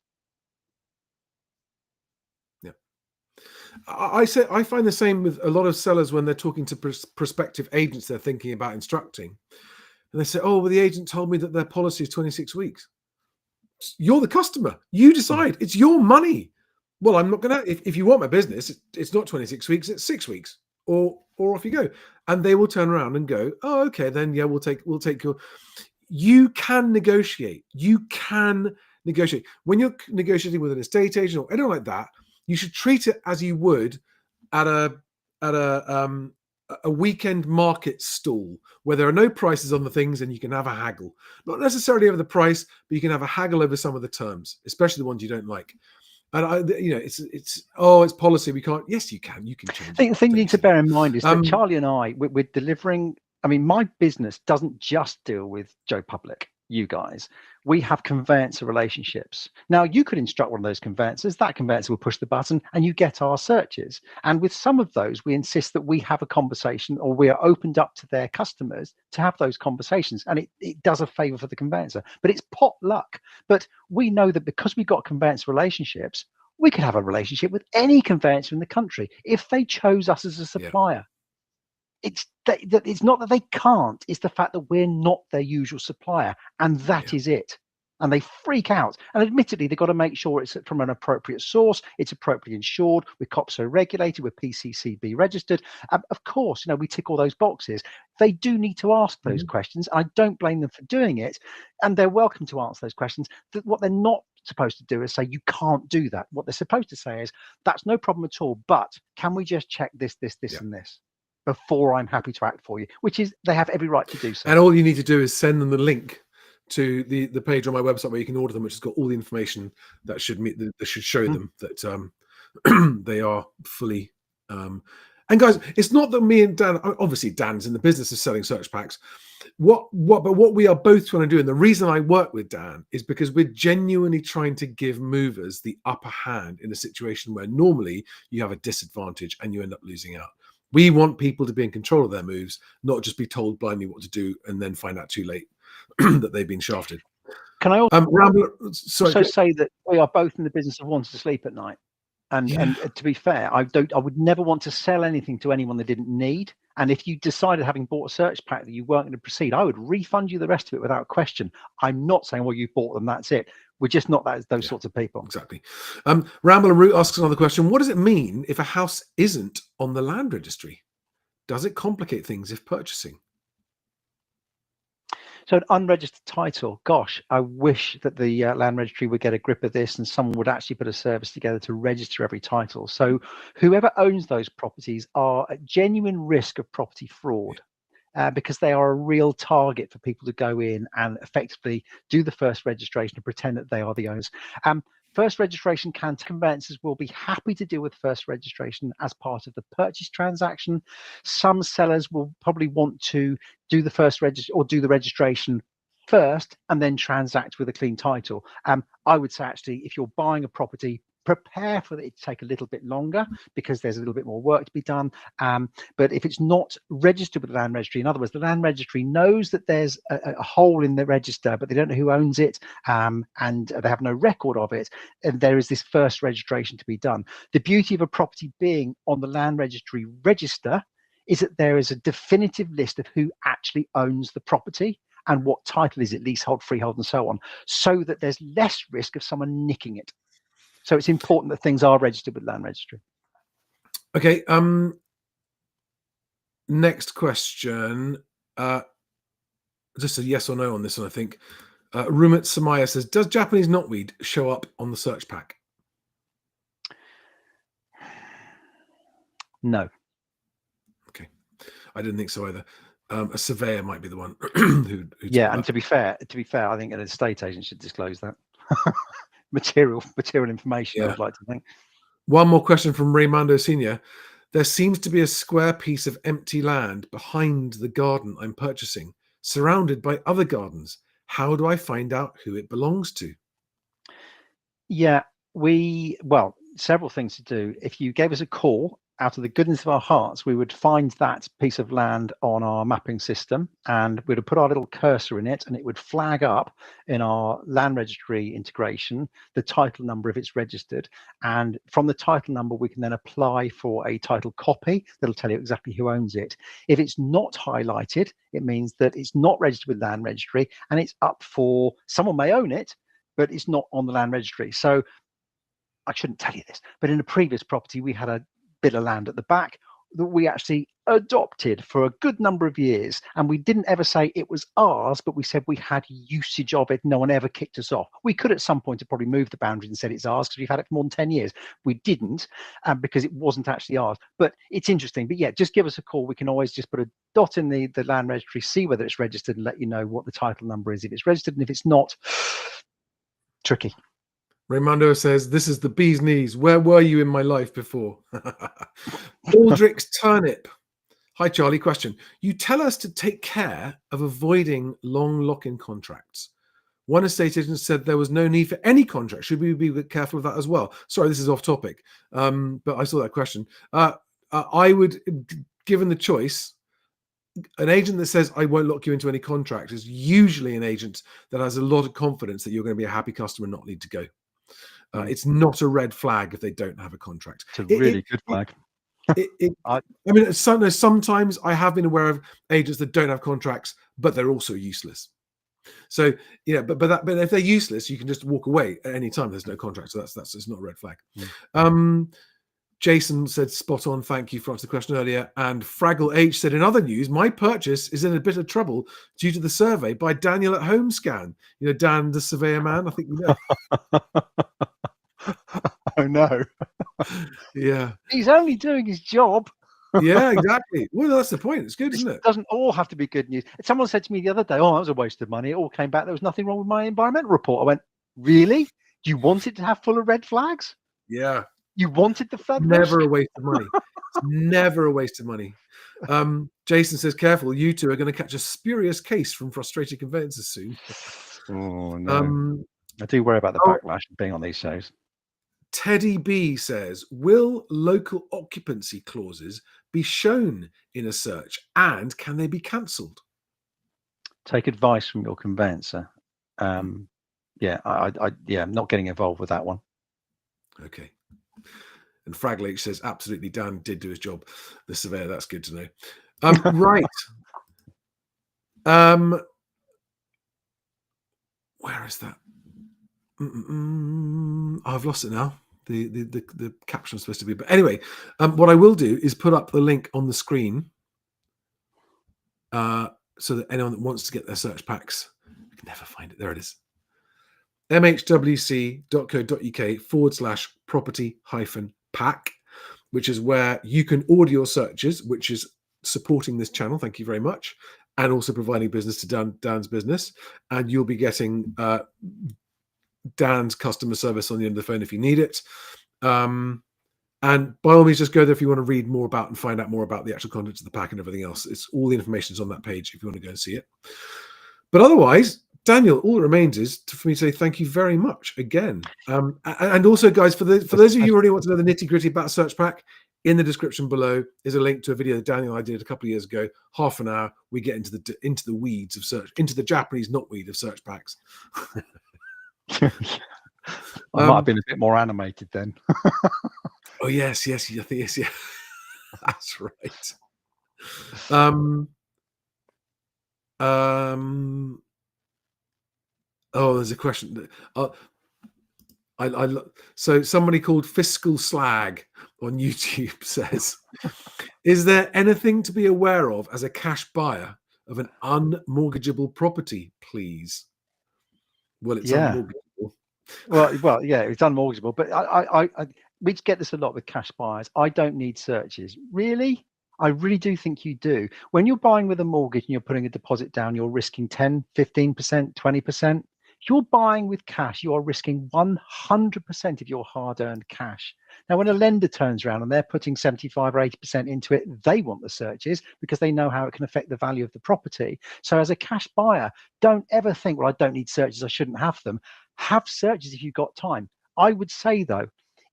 Yeah. I find the same with a lot of sellers when they're talking to prospective agents they're thinking about instructing. And they say, oh, well, the agent told me that their policy is 26 weeks. You're the customer. You decide. It's your money. Well, I'm not going to, if you want my business, it's not 26 weeks, it's 6 weeks or or off you go. And they will turn around and go, oh, okay, then yeah, we'll take your. You can negotiate. You can negotiate when you're negotiating with an estate agent or anything like that. You should treat it as you would at a weekend market stall where there are no prices on the things and you can have a haggle. Not necessarily over the price, but you can have a haggle over some of the terms, especially the ones you don't like. And it's policy. We can't. Yes, you can. You can change. The thing you need to bear in mind is that Charlie and I, we're delivering. I mean, my business doesn't just deal with Joe Public, you guys. We have conveyancer relationships. Now, you could instruct one of those conveyancers. That conveyancer will push the button and you get our searches. And with some of those, we insist that we have a conversation, or we are opened up to their customers to have those conversations. And it does a favor for the conveyancer, but it's pot luck. But we know that because we've got conveyancer relationships, we could have a relationship with any conveyancer in the country if they chose us as a supplier. Yeah. It's not that they can't, it's the fact that we're not their usual supplier, and that is it. And they freak out. And admittedly, they've got to make sure it's from an appropriate source, it's appropriately insured, we're COPSO regulated, we're PCCB registered. Of course, we tick all those boxes. They do need to ask those questions. I don't blame them for doing it, and they're welcome to answer those questions. What they're not supposed to do is say, you can't do that. What they're supposed to say is, that's no problem at all, but can we just check this, and this before I'm happy to act for you, which is, they have every right to do so. And all you need to do is send them the link to the page on my website where you can order them, which has got all the information that should show them that they are fully. And guys, it's not that me and Dan, obviously Dan's in the business of selling search packs. But what we are both trying to do, and the reason I work with Dan, is because we're genuinely trying to give movers the upper hand in a situation where normally you have a disadvantage and you end up losing out. We want people to be in control of their moves, not just be told blindly what to do and then find out too late that they've been shafted. Can I also say that we are both in the business of wanting to sleep at night? And to be fair, I would never want to sell anything to anyone they didn't need. And if you decided, having bought a search pack, that you weren't going to proceed, I would refund you the rest of it without question. I'm not saying, well, you bought them, that's it. We're just not those sorts of people. Exactly. Rambler Root asks another question. What does it mean if a house isn't on the land registry? Does it complicate things if purchasing? So an unregistered title, gosh, I wish that the land registry would get a grip of this and someone would actually put a service together to register every title. So whoever owns those properties are at genuine risk of property fraud. Because they are a real target for people to go in and effectively do the first registration and pretend that they are the owners. First registration conveyancers will be happy to deal with first registration as part of the purchase transaction. Some sellers will probably want to do the first do the registration first and then transact with a clean title. I would say, actually, if you're buying a property, prepare for it to take a little bit longer because there's a little bit more work to be done. But if it's not registered with the land registry, in other words, the land registry knows that there's a hole in the register, but they don't know who owns it, and they have no record of it, and there is this first registration to be done. The beauty of a property being on the land registry register is that there is a definitive list of who actually owns the property and what title is it, leasehold, freehold, and so on, so that there's less risk of someone nicking it. So it's important that things are registered with land registry. Okay. Next question. Just a yes or no on this one, I think. Rumat Samaya says, does Japanese knotweed show up on the search pack? No. Okay. I didn't think so either. A surveyor might be the one and to be fair, I think an estate agent should disclose that. material information, I'd like to think. One more question from Raymando Senior. There seems to be a square piece of empty land behind the garden I'm purchasing, surrounded by other gardens. How do I find out who it belongs to? Yeah, several things to do. If you gave us a call, out of the goodness of our hearts, we would find that piece of land on our mapping system and we'd have put our little cursor in it and it would flag up in our land registry integration the title number if it's registered. And from the title number, we can then apply for a title copy that'll tell you exactly who owns it. If it's not highlighted, it means that it's not registered with land registry and it's up for, someone may own it, but it's not on the land registry. So I shouldn't tell you this, but in a previous property, we had a bit of land at the back. that we actually adopted for a good number of years, and we didn't ever say it was ours, but we said we had usage of it. No one ever kicked us off. We could at some point have probably moved the boundaries and said it's ours because we've had it for more than 10 years. We didn't, because it wasn't actually ours. But it's interesting. But yeah, just give us a call. We can always just put a dot in the land registry, see whether it's registered, and let you know what the title number is if it's registered, and if it's not, tricky. Raymondo says, this is the bee's knees. Where were you in my life before? Aldrich's Turnip. Hi, Charlie. Question. You tell us to take care of avoiding long lock-in contracts. One estate agent said there was no need for any contract. Should we be careful of that as well? Sorry, this is off topic, but I saw that question. I would, given the choice, an agent that says I won't lock you into any contract is usually an agent that has a lot of confidence that you're going to be a happy customer and not need to go. It's not a red flag if they don't have a contract. It's a really good flag. I mean, sometimes I have been aware of agents that don't have contracts, but they're also useless. So yeah, but if they're useless, you can just walk away at any time. There's no contract, so that's just not a red flag. Jason said, spot on. Thank you for answering the question earlier. And Fraggle H said, in other news, my purchase is in a bit of trouble due to the survey by Daniel at Homescan. You know, Dan, the surveyor man, I think you know. Oh, no. Yeah. He's only doing his job. Yeah, exactly. Well, that's the point. It's good, isn't it? It doesn't all have to be good news. Someone said to me the other day, oh, that was a waste of money. It all came back. There was nothing wrong with my environmental report. I went, really? You wanted to have full of red flags? Yeah. You wanted the flood? Never a waste of money. It's never a waste of money. Jason says, careful, you two are going to catch a spurious case from frustrated conveyancers soon. Oh, no. I do worry about the backlash of being on these shows. Teddy B says, will local occupancy clauses be shown in a search and can they be cancelled? Take advice from your conveyancer. Yeah, I'm not getting involved with that one. Okay. And Fraggle H says, absolutely, Dan did do his job. The surveyor, that's good to know. Right. Where is that? I've lost it now. The caption was supposed to be, but anyway, what I will do is put up the link on the screen so that anyone that wants to get their search packs, I can never find it. There it is. mhwc.co.uk/property-pack, which is where you can order your searches, which is supporting this channel. Thank you very much. And also providing business to Dan's business. And you'll be getting Dan's customer service on the end of the phone if you need it. And by all means, just go there if you want to read more about and find out more about the actual contents of the pack and everything else. It's all the information is on that page if you want to go and see it. But otherwise, Daniel, all that remains is for me to say thank you very much again. And also, guys, for those of you who already want to know the nitty-gritty about search pack, in the description below is a link to a video that Daniel and I did a couple of years ago. Half an hour, we get into the weeds of search, into the Japanese knotweed of search packs. I might have been a bit more animated then. Oh yes, I think yes, yeah. That's right. Oh, there's a question. So somebody called Fiscal Slag on YouTube says, is there anything to be aware of as a cash buyer of an unmortgageable property, please? Well, it's unmortgageable. Well, yeah, it's unmortgageable. But we get this a lot with cash buyers. I don't need searches. Really? I really do think you do. When you're buying with a mortgage and you're putting a deposit down, you're risking 10, 15%, 20%. You're buying with cash, you are risking 100% of your hard-earned cash. Now, when a lender turns around and they're putting 75 or 80% into it, they want the searches because they know how it can affect the value of the property. So as a cash buyer, don't ever think, well, I don't need searches, I shouldn't have them. Have searches if you've got time. I would say, though,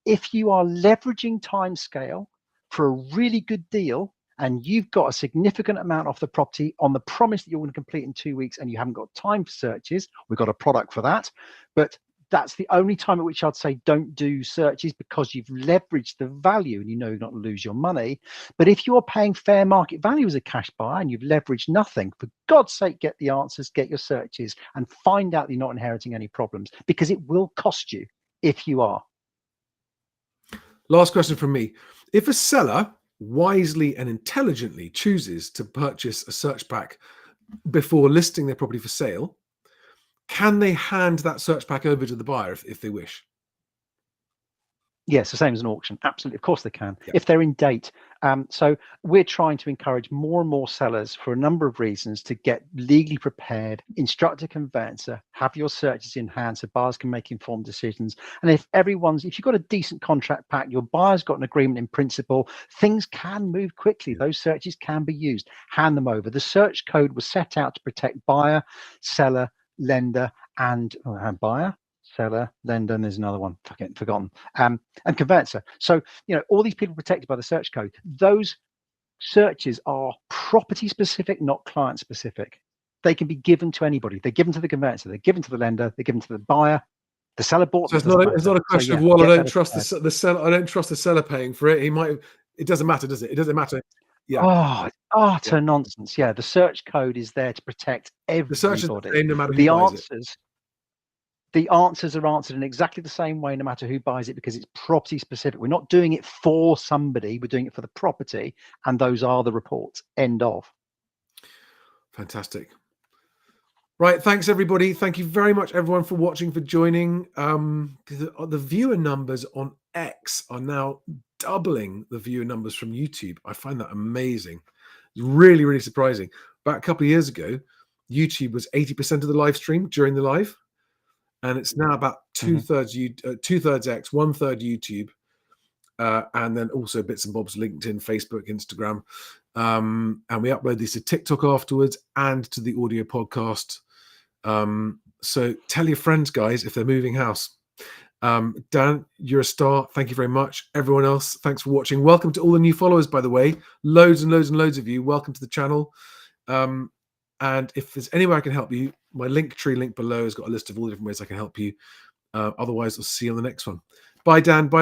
if you are leveraging timescale for a really good deal, and you've got a significant amount off the property on the promise that you're going to complete in 2 weeks and you haven't got time for searches, we've got a product for that. But that's the only time at which I'd say don't do searches, because you've leveraged the value and you know you're not going to lose your money. But if you're paying fair market value as a cash buyer and you've leveraged nothing, for God's sake, get the answers, get your searches, and find out that you're not inheriting any problems, because it will cost you if you are. Last question from me. If a seller wisely and intelligently chooses to purchase a search pack before listing their property for sale, can they hand that search pack over to the buyer if they wish? Yes, the same as an auction. Absolutely. Of course they can, Yeah. if they're in date. So we're trying to encourage more and more sellers for a number of reasons to get legally prepared, instruct a conveyancer, have your searches in hand so buyers can make informed decisions. And if you've got a decent contract pack, your buyer's got an agreement in principle, things can move quickly. Those searches can be used. Hand them over. The search code was set out to protect buyer, seller, lender, and buyer, seller, lender, and there's another one forgotten, and conveyancer. So all these people protected by the search code. Those searches are property specific, not client specific. They can be given to anybody. They're given to the conveyancer, they're given to the lender, they're given to the buyer. The seller bought them. So it's not a question of, well, I don't trust the seller. I don't trust the seller paying for it. He might. It doesn't matter, does it? It doesn't matter. Yeah. Utter nonsense. Yeah, the search code is there to protect everybody. The search is the same no matter who buys it. The answers are answered in exactly the same way, no matter who buys it, because it's property specific. We're not doing it for somebody. We're doing it for the property, and those are the reports. End of. Fantastic. Right. Thanks, everybody. Thank you very much, everyone, for watching, for joining. The viewer numbers on X are now doubling the viewer numbers from YouTube. I find that amazing. It's really, really surprising. About a couple of years ago, YouTube was 80% of the live stream during the live. And it's now about two-thirds X, 1/3 YouTube, and then also bits and bobs, LinkedIn, Facebook, Instagram. And we upload these to TikTok afterwards and to the audio podcast. So tell your friends, guys, if they're moving house. Dan, you're a star. Thank you very much. Everyone else, thanks for watching. Welcome to all the new followers, by the way. Loads and loads and loads of you. Welcome to the channel. And if there's any way I can help you, my Linktree link below has got a list of all the different ways I can help you. Otherwise, I'll see you on the next one. Bye, Dan. Bye.